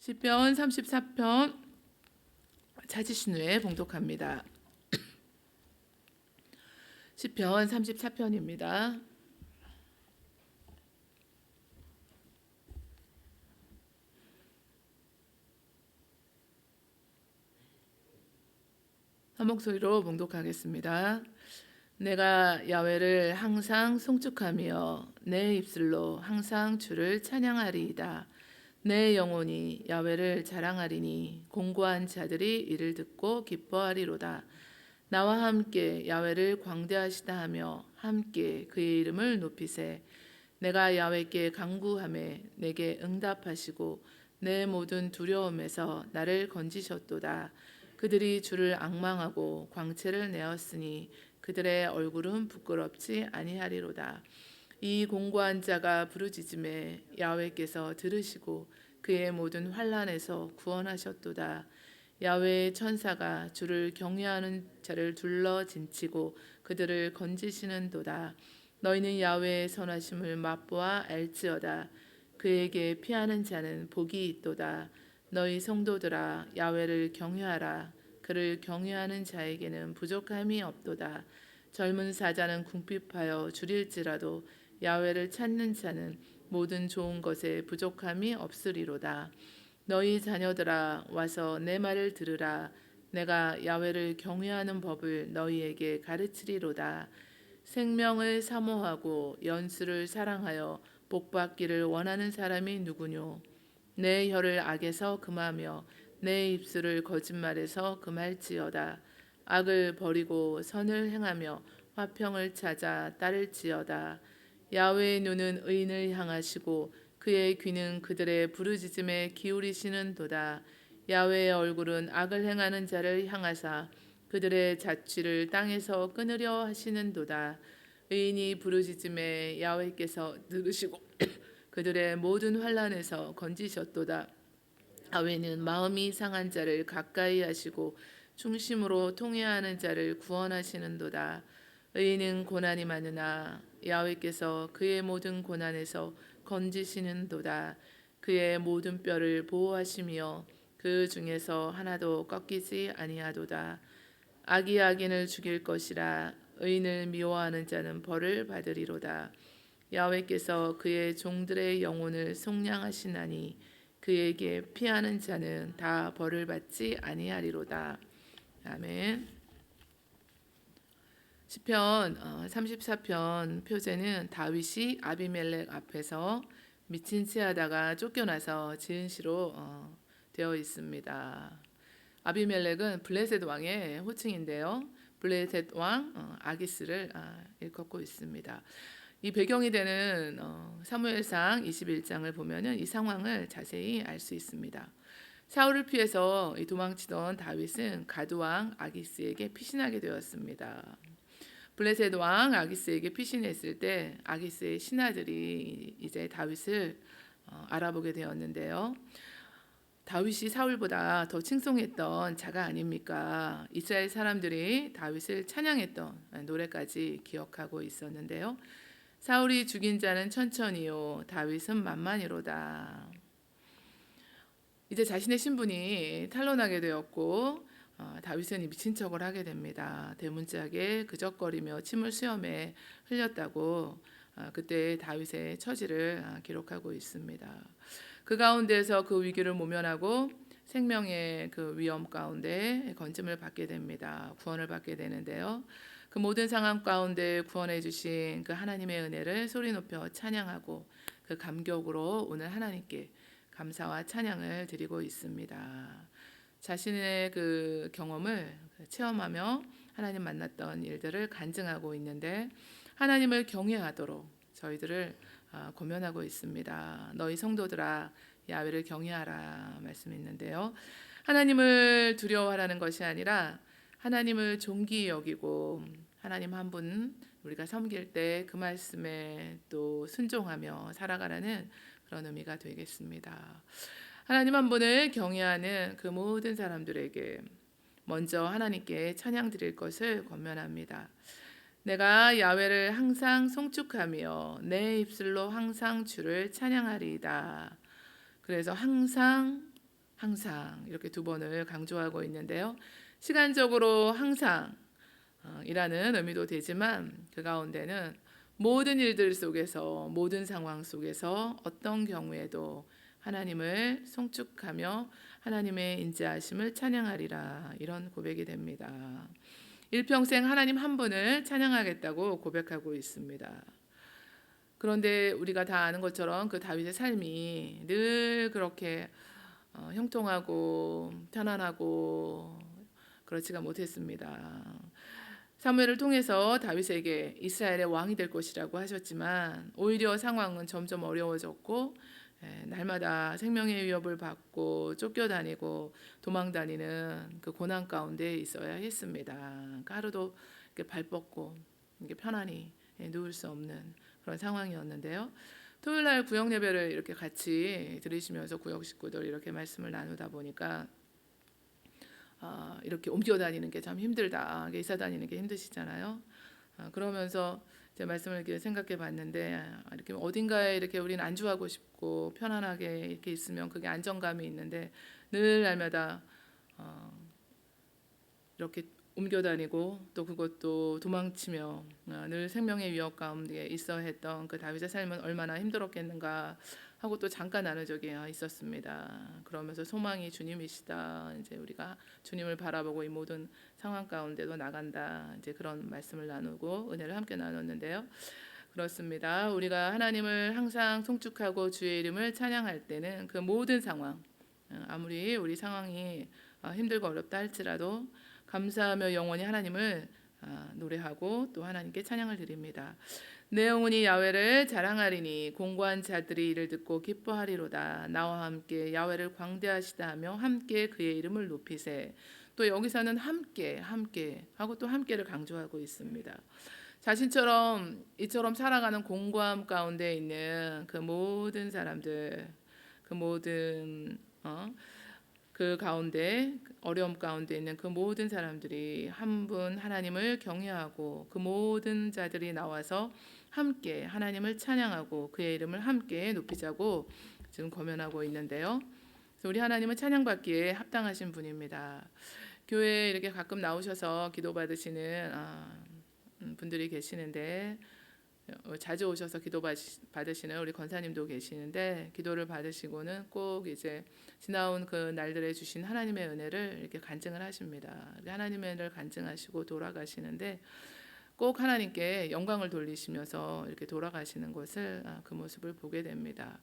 시편 34편 찾으신 후에 봉독합니다. 시편 34편입니다. 한 목소리로 봉독하겠습니다. 내가 야훼를 항상 송축하며 내 입술로 항상 주를 찬양하리이다. 내 영혼이 야훼를 자랑하리니 공고한 자들이 이를 듣고 기뻐하리로다. 나와 함께 야훼를 광대하시다 하며 함께 그의 이름을 높이세. 내가 야훼께 간구하매 내게 응답하시고 내 모든 두려움에서 나를 건지셨도다. 그들이 주를 앙망하고 광채를 내었으니 그들의 얼굴은 부끄럽지 아니하리로다. 이 공고한 자가 부르짖음에 야훼께서 들으시고 그의 모든 환난에서 구원하셨도다. 야훼의 천사가 주를 경외하는 자를 둘러 진치고 그들을 건지시는도다. 너희는 야훼의 선하심을 맛보아 알지어다. 그에게 피하는 자는 복이 있도다. 너희 성도들아 야훼를 경외하라. 그를 경외하는 자에게는 부족함이 없도다. 젊은 사자는 궁핍하여 줄일지라도 야훼를 찾는 자는 모든 좋은 것에 부족함이 없으리로다. 너희 자녀들아 와서 내 말을 들으라. 내가 야훼를 경외하는 법을 너희에게 가르치리로다. 생명을 사모하고 연수를 사랑하여 복받기를 원하는 사람이 누구뇨? 내 혀를 악에서 금하며 내 입술을 거짓말에서 금할지어다. 악을 버리고 선을 행하며 화평을 찾아 따를지어다. 야훼의 눈은 의인을 향하시고 그의 귀는 그들의 부르짖음에 기울이시는도다. 야훼의 얼굴은 악을 행하는 자를 향하사 그들의 자취를 땅에서 끊으려 하시는도다. 의인이 부르짖음에 야훼께서 들으시고 그들의 모든 환난에서 건지셨도다. 야훼는 마음이 상한 자를 가까이 하시고 중심으로 통회하는 자를 구원하시는도다. 의인은 고난이 많으나 야훼께서 그의 모든 고난에서 건지시는도다. 그의 모든 뼈를 보호하시며 그 중에서 하나도 꺾이지 아니하도다. 악이 악인을 죽일 것이라. 의인을 미워하는 자는 벌을 받으리로다. 야훼께서 그의 종들의 영혼을 속량하시나니 그에게 피하는 자는 다 벌을 받지 아니하리로다. 아멘. 시편 34편 표제는 다윗이 아비멜렉 앞에서 미친 채 하다가 쫓겨나서 지은 시로 되어 있습니다. 아비멜렉은 블레셋 왕의 호칭인데요. 블레셋 왕 아기스를 일컫고 있습니다. 이 배경이 되는 사무엘상 21장을 보면은 이 상황을 자세히 알 수 있습니다. 사울을 피해서 도망치던 다윗은 가드왕 아기스에게 피신하게 되었습니다. 블레셋 왕 아기스에게 피신했을 때 아기스의 신하들이 이제 다윗을 알아보게 되었는데요. 다윗이 사울보다 더 칭송했던 자가 아닙니까? 이스라엘 사람들이 다윗을 찬양했던 노래까지 기억하고 있었는데요. 사울이 죽인 자는 천천히요 다윗은 만만히로다. 이제 자신의 신분이 탄로나게 되었고 다윗은 미친 척을 하게 됩니다. 대문짝에 그적거리며 침을 수염에 흘렸다고 그때 다윗의 처지를 기록하고 있습니다. 그 가운데서 그 위기를 모면하고 생명의 그 위험 가운데 건짐을 받게 됩니다. 구원을 받게 되는데요. 그 모든 상황 가운데 구원해 주신 그 하나님의 은혜를 소리 높여 찬양하고 그 감격으로 오늘 하나님께 감사와 찬양을 드리고 있습니다. 자신의 그 경험을 체험하며 하나님 만났던 일들을 간증하고 있는데 하나님을 경외하도록 저희들을 고면하고 있습니다. 너희 성도들아 야훼를 경외하라 말씀이 있는데요. 하나님을 두려워하라는 것이 아니라 하나님을 존귀히 여기고 하나님 한 분 우리가 섬길 때 그 말씀에 또 순종하며 살아가라는 그런 의미가 되겠습니다. 하나님 한 분을 경외하는 그 모든 사람들에게 먼저 하나님께 찬양 드릴 것을 권면합니다. 내가 야훼를 항상 송축하며 내 입술로 항상 주를 찬양하리이다. 그래서 항상 항상 이렇게 두 번을 강조하고 있는데요. 시간적으로 항상 이라는 의미도 되지만 그 가운데는 모든 일들 속에서 모든 상황 속에서 어떤 경우에도 하나님을 송축하며 하나님의 인자하심을 찬양하리라 이런 고백이 됩니다. 일평생 하나님 한 분을 찬양하겠다고 고백하고 있습니다. 그런데 우리가 다 아는 것처럼 그 다윗의 삶이 늘 그렇게 형통하고 편안하고 그렇지가 못했습니다. 사무엘을 통해서 다윗에게 이스라엘의 왕이 될 것이라고 하셨지만 오히려 상황은 점점 어려워졌고 날마다 생명의 위협을 받고 쫓겨다니고 도망다니는 그 고난 가운데 있어야 했습니다. 그러니까 하루도 이렇게 발 뻗고 이게 편안히 누울 수 없는 그런 상황이었는데요. 토요일 날 구역 예배를 이렇게 같이 들으시면서 구역 식구들 이렇게 말씀을 나누다 보니까 이렇게 옮겨 다니는 게 참 힘들다. 이사 다니는 게 힘드시잖아요. 그러면서 제 말씀을 이렇게 생각해 봤는데 이렇게 어딘가에 이렇게 우리는 안주하고 싶고 편안하게 이렇게 있으면 그게 안정감이 있는데 늘 날마다 이렇게 옮겨 다니고 또 그것도 도망치며 늘 생명의 위협 가운데 있어 했던 그 다윗의 삶은 얼마나 힘들었겠는가 하고 또 잠깐 나눈 적이 있었습니다. 그러면서 소망이 주님이시다. 이제 우리가 주님을 바라보고 이 모든 상황 가운데도 나간다. 이제 그런 말씀을 나누고 은혜를 함께 나눴는데요. 그렇습니다. 우리가 하나님을 항상 송축하고 주의 이름을 찬양할 때는 그 모든 상황, 아무리 우리 상황이 힘들고 어렵다 할지라도 감사하며 영원히 하나님을 노래하고 또 하나님께 찬양을 드립니다. 내 영혼이 야훼를 자랑하리니 공고한 자들이 이를 듣고 기뻐하리로다. 나와 함께 야훼를 광대하시다 하며 함께 그의 이름을 높이세. 또 여기서는 함께 하고 또 함께를 강조하고 있습니다. 자신처럼 이처럼 살아가는 공고함 가운데 있는 그 모든 사람들, 그 모든 그 가운데 어려움 가운데 있는 그 모든 사람들이 한 분 하나님을 경외하고 그 모든 자들이 나와서 함께 하나님을 찬양하고 그의 이름을 함께 높이자고 지금 권면하고 있는데요. 그래서 우리 하나님은 찬양받기에 합당하신 분입니다. 교회에 이렇게 가끔 나오셔서 기도 받으시는 분들이 계시는데 자주 오셔서 기도 받으시는 우리 권사님도 계시는데 기도를 받으시고는 꼭 이제 지나온 그 날들에 주신 하나님의 은혜를 이렇게 간증을 하십니다. 하나님의 은혜를 간증하시고 돌아가시는데 꼭 하나님께 영광을 돌리시면서 이렇게 돌아가시는 것을 그 모습을 보게 됩니다.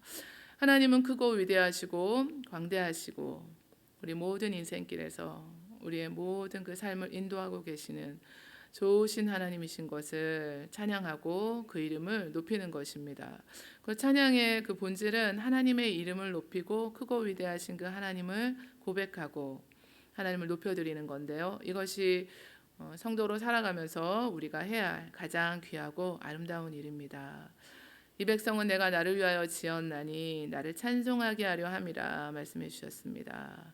하나님은 크고 위대하시고 광대하시고 우리 모든 인생길에서 우리의 모든 그 삶을 인도하고 계시는 좋으신 하나님이신 것을 찬양하고 그 이름을 높이는 것입니다. 그 찬양의 그 본질은 하나님의 이름을 높이고 크고 위대하신 그 하나님을 고백하고 하나님을 높여드리는 건데요. 이것이 성도로 살아가면서 우리가 해야 할 가장 귀하고 아름다운 일입니다. 이 백성은 내가 나를 위하여 지었나니 나를 찬송하게 하려 함이라 말씀해 주셨습니다.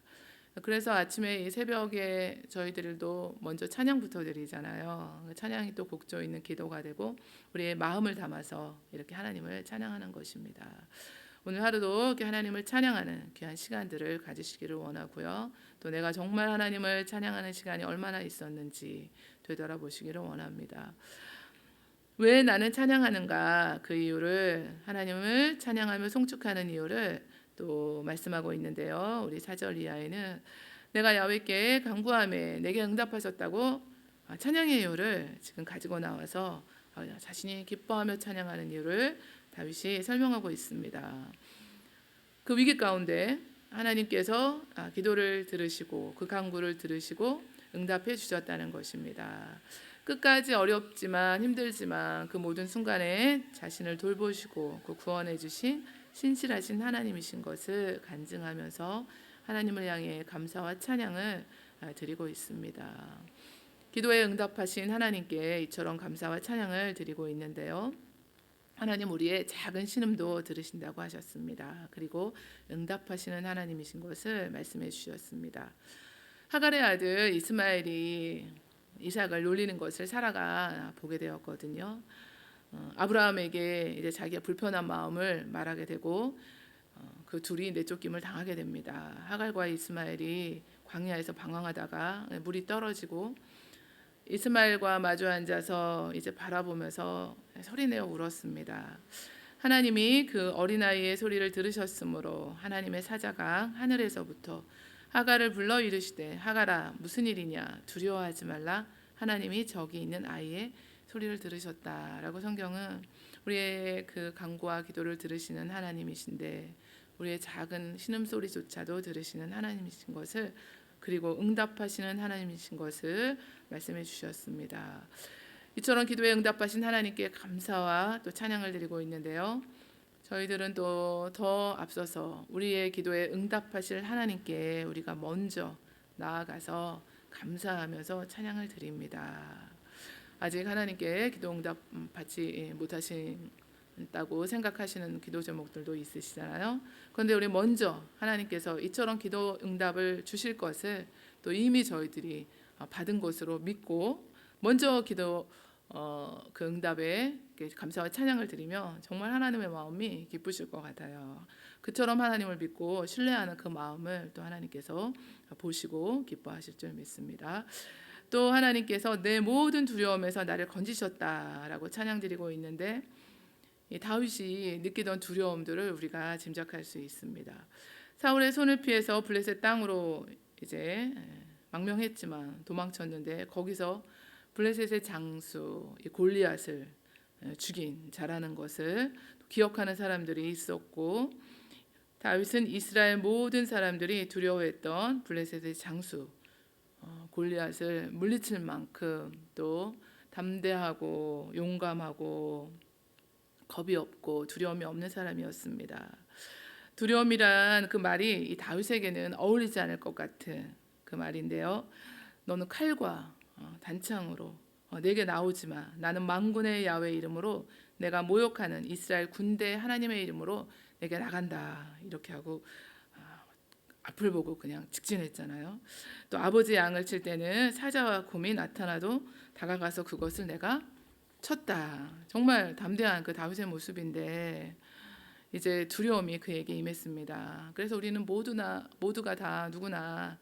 그래서 아침에 이 새벽에 저희들도 먼저 찬양부터 드리잖아요. 찬양이 또 곡조 있는 기도가 되고 우리의 마음을 담아서 이렇게 하나님을 찬양하는 것입니다. 오늘 하루도 이렇게 하나님을 찬양하는 귀한 시간들을 가지시기를 원하고요. 또 내가 정말 하나님을 찬양하는 시간이 얼마나 있었는지 되돌아보시기를 원합니다. 왜 나는 찬양하는가? 그 이유를 하나님을 찬양하며 송축하는 이유를 또 말씀하고 있는데요. 우리 4절 이하에는 내가 야훼께 간구하매 내게 응답하셨다고 찬양의 이유를 지금 가지고 나와서 자신이 기뻐하며 찬양하는 이유를 다윗이 설명하고 있습니다. 그 위기 가운데 하나님께서 기도를 들으시고 그 간구를 들으시고 응답해 주셨다는 것입니다. 끝까지 어렵지만 힘들지만 그 모든 순간에 자신을 돌보시고 그 구원해 주신 신실하신 하나님이신 것을 간증하면서 하나님을 향해 감사와 찬양을 드리고 있습니다. 기도에 응답하신 하나님께 이처럼 감사와 찬양을 드리고 있는데요. 하나님 우리의 작은 신음도 들으신다고 하셨습니다. 그리고 응답하시는 하나님이신 것을 말씀해 주셨습니다. 하갈의 아들 이스마엘이 이삭을 놀리는 것을 사라가 보게 되었거든요. 아브라함에게 이제 자기가 불편한 마음을 말하게 되고 그 둘이 내쫓김을 당하게 됩니다. 하갈과 이스마엘이 광야에서 방황하다가 물이 떨어지고 이스마엘과 마주 앉아서 이제 바라보면서 소리내어 울었습니다. 하나님이 그 어린아이의 소리를 들으셨으므로 하나님의 사자가 하늘에서부터 하갈을 불러 이르시되 하갈아 무슨 일이냐 두려워하지 말라 하나님이 저기 있는 아이의 소리를 들으셨다라고 성경은 우리의 그 간구와 기도를 들으시는 하나님이신데 우리의 작은 신음소리조차도 들으시는 하나님이신 것을 그리고 응답하시는 하나님이신 것을 말씀해 주셨습니다. 이처럼 기도에 응답하신 하나님께 감사와 또 찬양을 드리고 있는데요. 저희들은 또 더 앞서서 우리의 기도에 응답하실 하나님께 우리가 먼저 나아가서 감사하면서 찬양을 드립니다. 아직 하나님께 기도 응답 받지 못하신다고 생각하시는 기도 제목들도 있으시잖아요. 그런데 우리 먼저 하나님께서 이처럼 기도 응답을 주실 것을 또 이미 저희들이 받은 것으로 믿고 먼저 기도 그 응답에 감사와 찬양을 드리면 정말 하나님의 마음이 기쁘실 것 같아요. 그처럼 하나님을 믿고 신뢰하는 그 마음을 또 하나님께서 보시고 기뻐하실 줄 믿습니다. 또 하나님께서 내 모든 두려움에서 나를 건지셨다라고 찬양드리고 있는데 이 다윗이 느끼던 두려움들을 우리가 짐작할 수 있습니다. 사울의 손을 피해서 블레셋 땅으로 이제 망명했지만 도망쳤는데 거기서 블레셋의 장수 골리앗을 죽인 자라는 것을 기억하는 사람들이 있었고 다윗은 이스라엘 모든 사람들이 두려워했던 블레셋의 장수 골리앗을 물리칠 만큼 또 담대하고 용감하고 겁이 없고 두려움이 없는 사람이었습니다. 두려움이란 그 말이 이 다윗에게는 어울리지 않을 것 같은 그 말인데요. 너는 칼과 단창으로 내게 나오지 마. 나는 만군의 야훼 이름으로 내가 모욕하는 이스라엘 군대 하나님의 이름으로 내게 나간다. 이렇게 하고 앞을 보고 그냥 직진했잖아요. 또 아버지 양을 칠 때는 사자와 곰이 나타나도 다가가서 그것을 내가 쳤다. 정말 담대한 그 다윗의 모습인데 이제 두려움이 그에게 임했습니다. 그래서 우리는 모두가 다 누구나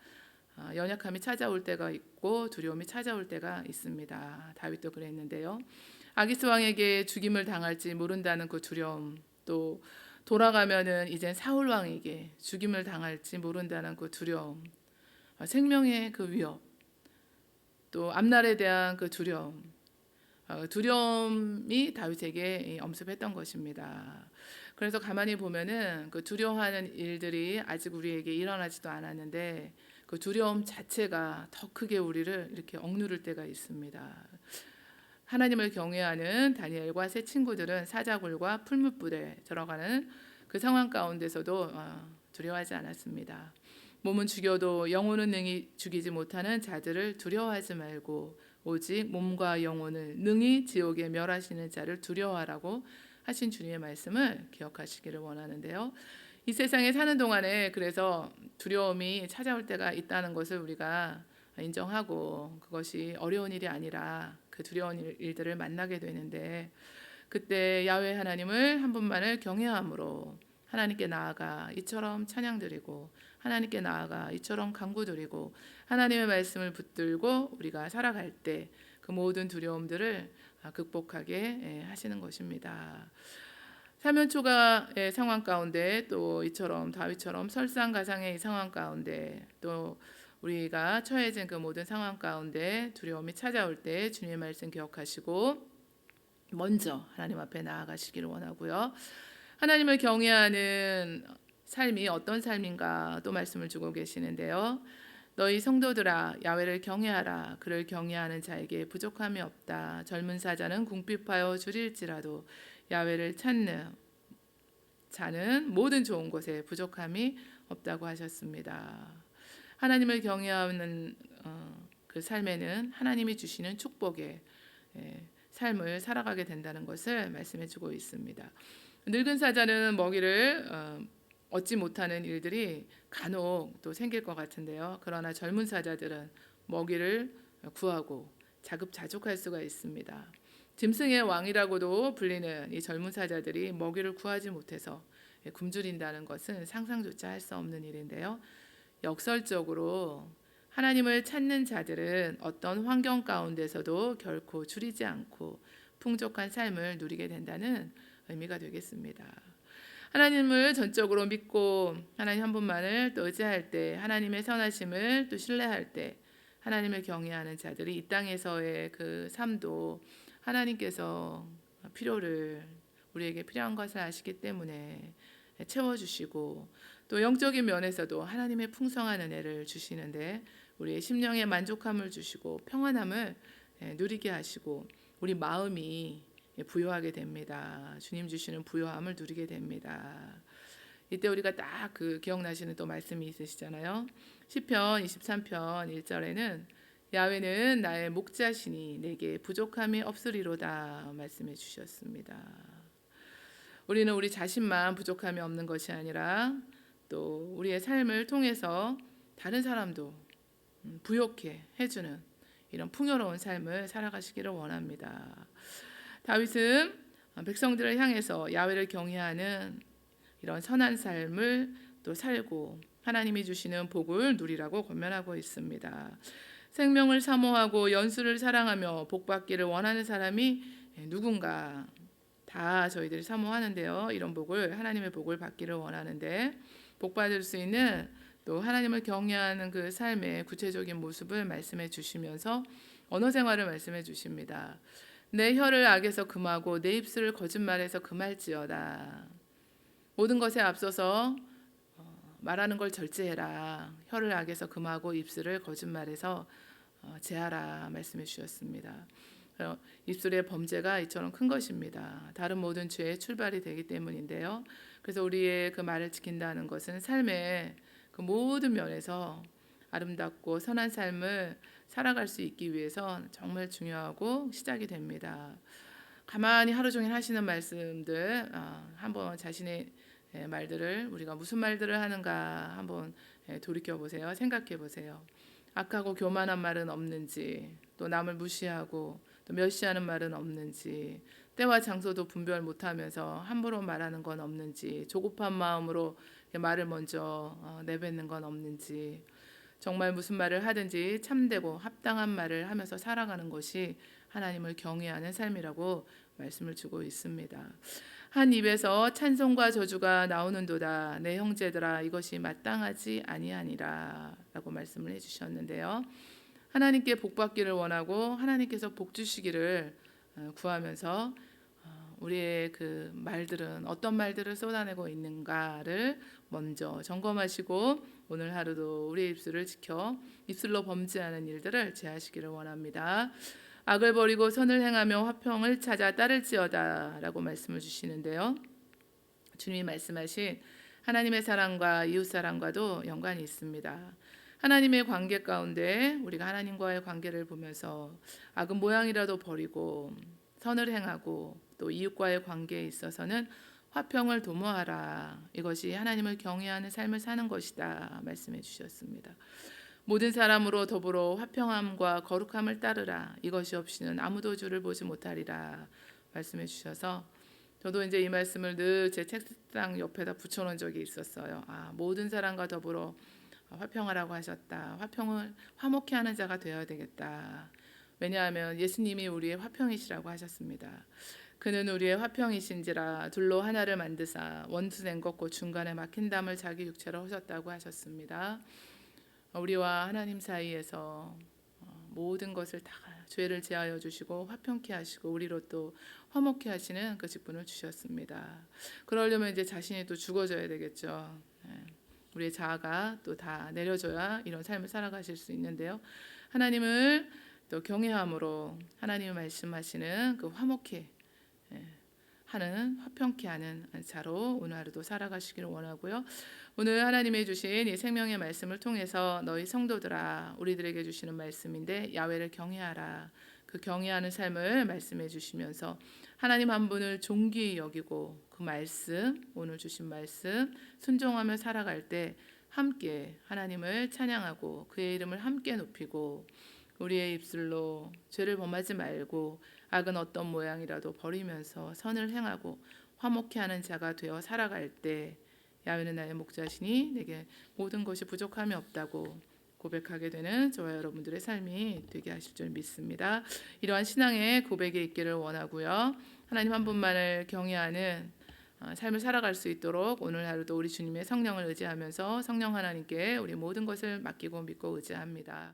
연약함이 찾아올 때가 있고 두려움이 찾아올 때가 있습니다. 다윗도 그랬는데요. 아기스 왕에게 죽임을 당할지 모른다는 그 두려움, 또 돌아가면은 이젠 사울 왕에게 죽임을 당할지 모른다는 그 두려움, 생명의 그 위협, 또 앞날에 대한 그 두려움이 다윗에게 엄습했던 것입니다. 그래서 가만히 보면은 그 두려워하는 일들이 아직 우리에게 일어나지도 않았는데 그 두려움 자체가 더 크게 우리를 이렇게 억누를 때가 있습니다. 하나님을 경외하는 다니엘과 세 친구들은 사자굴과 풀무불에 들어가는 그 상황 가운데서도 두려워하지 않았습니다. 몸은 죽여도 영혼은 능히 죽이지 못하는 자들을 두려워하지 말고 오직 몸과 영혼을 능히 지옥에 멸하시는 자를 두려워하라고 하신 주님의 말씀을 기억하시기를 원하는데요. 이 세상에 사는 동안에 그래서 두려움이 찾아올 때가 있다는 것을 우리가 인정하고 그것이 어려운 일이 아니라 그 두려운 일들을 만나게 되는데 그때 야훼 하나님을 한 분만을 경외함으로 하나님께 나아가 이처럼 찬양드리고 하나님께 나아가 이처럼 간구드리고 하나님의 말씀을 붙들고 우리가 살아갈 때 그 모든 두려움들을 극복하게 하시는 것입니다. 사면초가의 상황 가운데 또 이처럼 다윗처럼 설상가상의 이 상황 가운데 또 우리가 처해진 그 모든 상황 가운데 두려움이 찾아올 때 주님의 말씀 기억하시고 먼저 하나님 앞에 나아가시기를 원하고요. 하나님을 경외하는 삶이 어떤 삶인가 또 말씀을 주고 계시는데요. 너희 성도들아 야훼를 경외하라. 그를 경외하는 자에게 부족함이 없다. 젊은 사자는 궁핍하여 줄일지라도 야훼를 찾는 자는 모든 좋은 것에 부족함이 없다고 하셨습니다. 하나님을 경외하는 그 삶에는 하나님이 주시는 축복의 삶을 살아가게 된다는 것을 말씀해 주고 있습니다. 늙은 사자는 먹이를 얻지 못하는 일들이 간혹 또 생길 것 같은데요. 그러나 젊은 사자들은 먹이를 구하고 자급자족할 수가 있습니다. 짐승의 왕이라고도 불리는 이 젊은 사자들이 먹이를 구하지 못해서 굶주린다는 것은 상상조차 할 수 없는 일인데요. 역설적으로 하나님을 찾는 자들은 어떤 환경 가운데서도 결코 줄이지 않고 풍족한 삶을 누리게 된다는 의미가 되겠습니다. 하나님을 전적으로 믿고 하나님 한 분만을 또 의지할 때, 하나님의 선하심을 또 신뢰할 때, 하나님을 경외하는 자들이 이 땅에서의 그 삶도 하나님께서 우리에게 필요한 것을 아시기 때문에 채워주시고, 또 영적인 면에서도 하나님의 풍성한 은혜를 주시는데 우리의 심령에 만족함을 주시고 평안함을 누리게 하시고 우리 마음이 부요하게 됩니다. 주님 주시는 부요함을 누리게 됩니다. 이때 우리가 딱 그 기억나시는 또 말씀이 있으시잖아요. 시편 23편 1절에는 야훼는 나의 목자시니 내게 부족함이 없으리로다 말씀해 주셨습니다. 우리는 우리 자신만 부족함이 없는 것이 아니라 또 우리의 삶을 통해서 다른 사람도 부욕해 해주는 이런 풍요로운 삶을 살아가시기를 원합니다. 다윗은 백성들을 향해서 야훼를 경외하는 이런 선한 삶을 또 살고 하나님이 주시는 복을 누리라고 권면하고 있습니다. 생명을 사모하고 연수를 사랑하며 복받기를 원하는 사람이 누군가 다 저희들이 사모하는데요. 이런 복을 하나님의 복을 받기를 원하는데 복받을 수 있는 또 하나님을 경외하는 그 삶의 구체적인 모습을 말씀해 주시면서 언어 생활을 말씀해 주십니다. 내 혀를 악에서 금하고 내 입술을 거짓말에서 금할지어다. 모든 것에 앞서서 말하는 걸 절제해라. 혀를 악에서 금하고 입술을 거짓말에서 제하라 말씀해 주셨습니다. 입술의 범죄가 이처럼 큰 것입니다. 다른 모든 죄의 출발이 되기 때문인데요. 그래서 우리의 그 말을 지킨다는 것은 삶의 그 모든 면에서 아름답고 선한 삶을 살아갈 수 있기 위해서 정말 중요하고 시작이 됩니다. 가만히 하루 종일 하시는 말씀들 한번 자신의 말들을 우리가 무슨 말들을 하는가 한번 돌이켜 보세요. 생각해 보세요. 악하고 교만한 말은 없는지, 또 남을 무시하고 또 멸시하는 말은 없는지, 때와 장소도 분별 못하면서 함부로 말하는 건 없는지, 조급한 마음으로 말을 먼저 내뱉는 건 없는지, 정말 무슨 말을 하든지 참되고 합당한 말을 하면서 살아가는 것이 하나님을 경외하는 삶이라고 말씀을 주고 있습니다. 한 입에서 찬송과 저주가 나오는도다. 내 형제들아 이것이 마땅하지 아니하니라 라고 말씀을 해주셨는데요. 하나님께 복 받기를 원하고 하나님께서 복 주시기를 구하면서 우리의 그 말들은 어떤 말들을 쏟아내고 있는가를 먼저 점검하시고 오늘 하루도 우리의 입술을 지켜 입술로 범죄하는 일들을 제하시기를 원합니다. 악을 버리고 선을 행하며 화평을 찾아 따를지어다 라고 말씀을 주시는데요. 주님이 말씀하신 하나님의 사랑과 이웃 사랑과도 연관이 있습니다. 하나님의 관계 가운데 우리가 하나님과의 관계를 보면서 악은 모양이라도 버리고 선을 행하고 또 이웃과의 관계에 있어서는 화평을 도모하라. 이것이 하나님을 경외하는 삶을 사는 것이다 말씀해 주셨습니다. 모든 사람으로 더불어 화평함과 거룩함을 따르라. 이것이 없이는 아무도 주를 보지 못하리라 말씀해 주셔서 저도 이제 이 말씀을 늘 제 책상 옆에다 붙여놓은 적이 있었어요. 모든 사람과 더불어 화평하라고 하셨다. 화평을 화목케 하는 자가 되어야 되겠다. 왜냐하면 예수님이 우리의 화평이시라고 하셨습니다. 그는 우리의 화평이신지라 둘로 하나를 만드사 원수된 것고 중간에 막힌 담을 자기 육체로 하셨다고 하셨습니다. 우리와 하나님 사이에서 모든 것을 다 죄를 제하여 주시고 화평케 하시고 우리로 또 화목케 하시는 그 직분을 주셨습니다. 그러려면 이제 자신이 또 죽어져야 되겠죠. 우리의 자아가 또 다 내려져야 이런 삶을 살아가실 수 있는데요. 하나님을 또 경외함으로 하나님이 말씀하시는 그 화목케 하는 화평케 하는 자로 오늘 하루도 살아가시기를 원하고요. 오늘 하나님이 주신 이 생명의 말씀을 통해서 너희 성도들아 우리들에게 주시는 말씀인데 야훼를 경외하라. 그 경외하는 삶을 말씀해 주시면서 하나님 한 분을 존귀히 여기고 그 말씀 오늘 주신 말씀 순종하며 살아갈 때 함께 하나님을 찬양하고 그의 이름을 함께 높이고 우리의 입술로 죄를 범하지 말고 악은 어떤 모양이라도 버리면서 선을 행하고 화목해 하는 자가 되어 살아갈 때 야훼는 나의 목자시니 내게 모든 것이 부족함이 없다고 고백하게 되는 저와 여러분들의 삶이 되게 하실 줄 믿습니다. 이러한 신앙의 고백이 있기를 원하고요. 하나님 한 분만을 경외하는 삶을 살아갈 수 있도록 오늘 하루도 우리 주님의 성령을 의지하면서 성령 하나님께 우리 모든 것을 맡기고 믿고 의지합니다.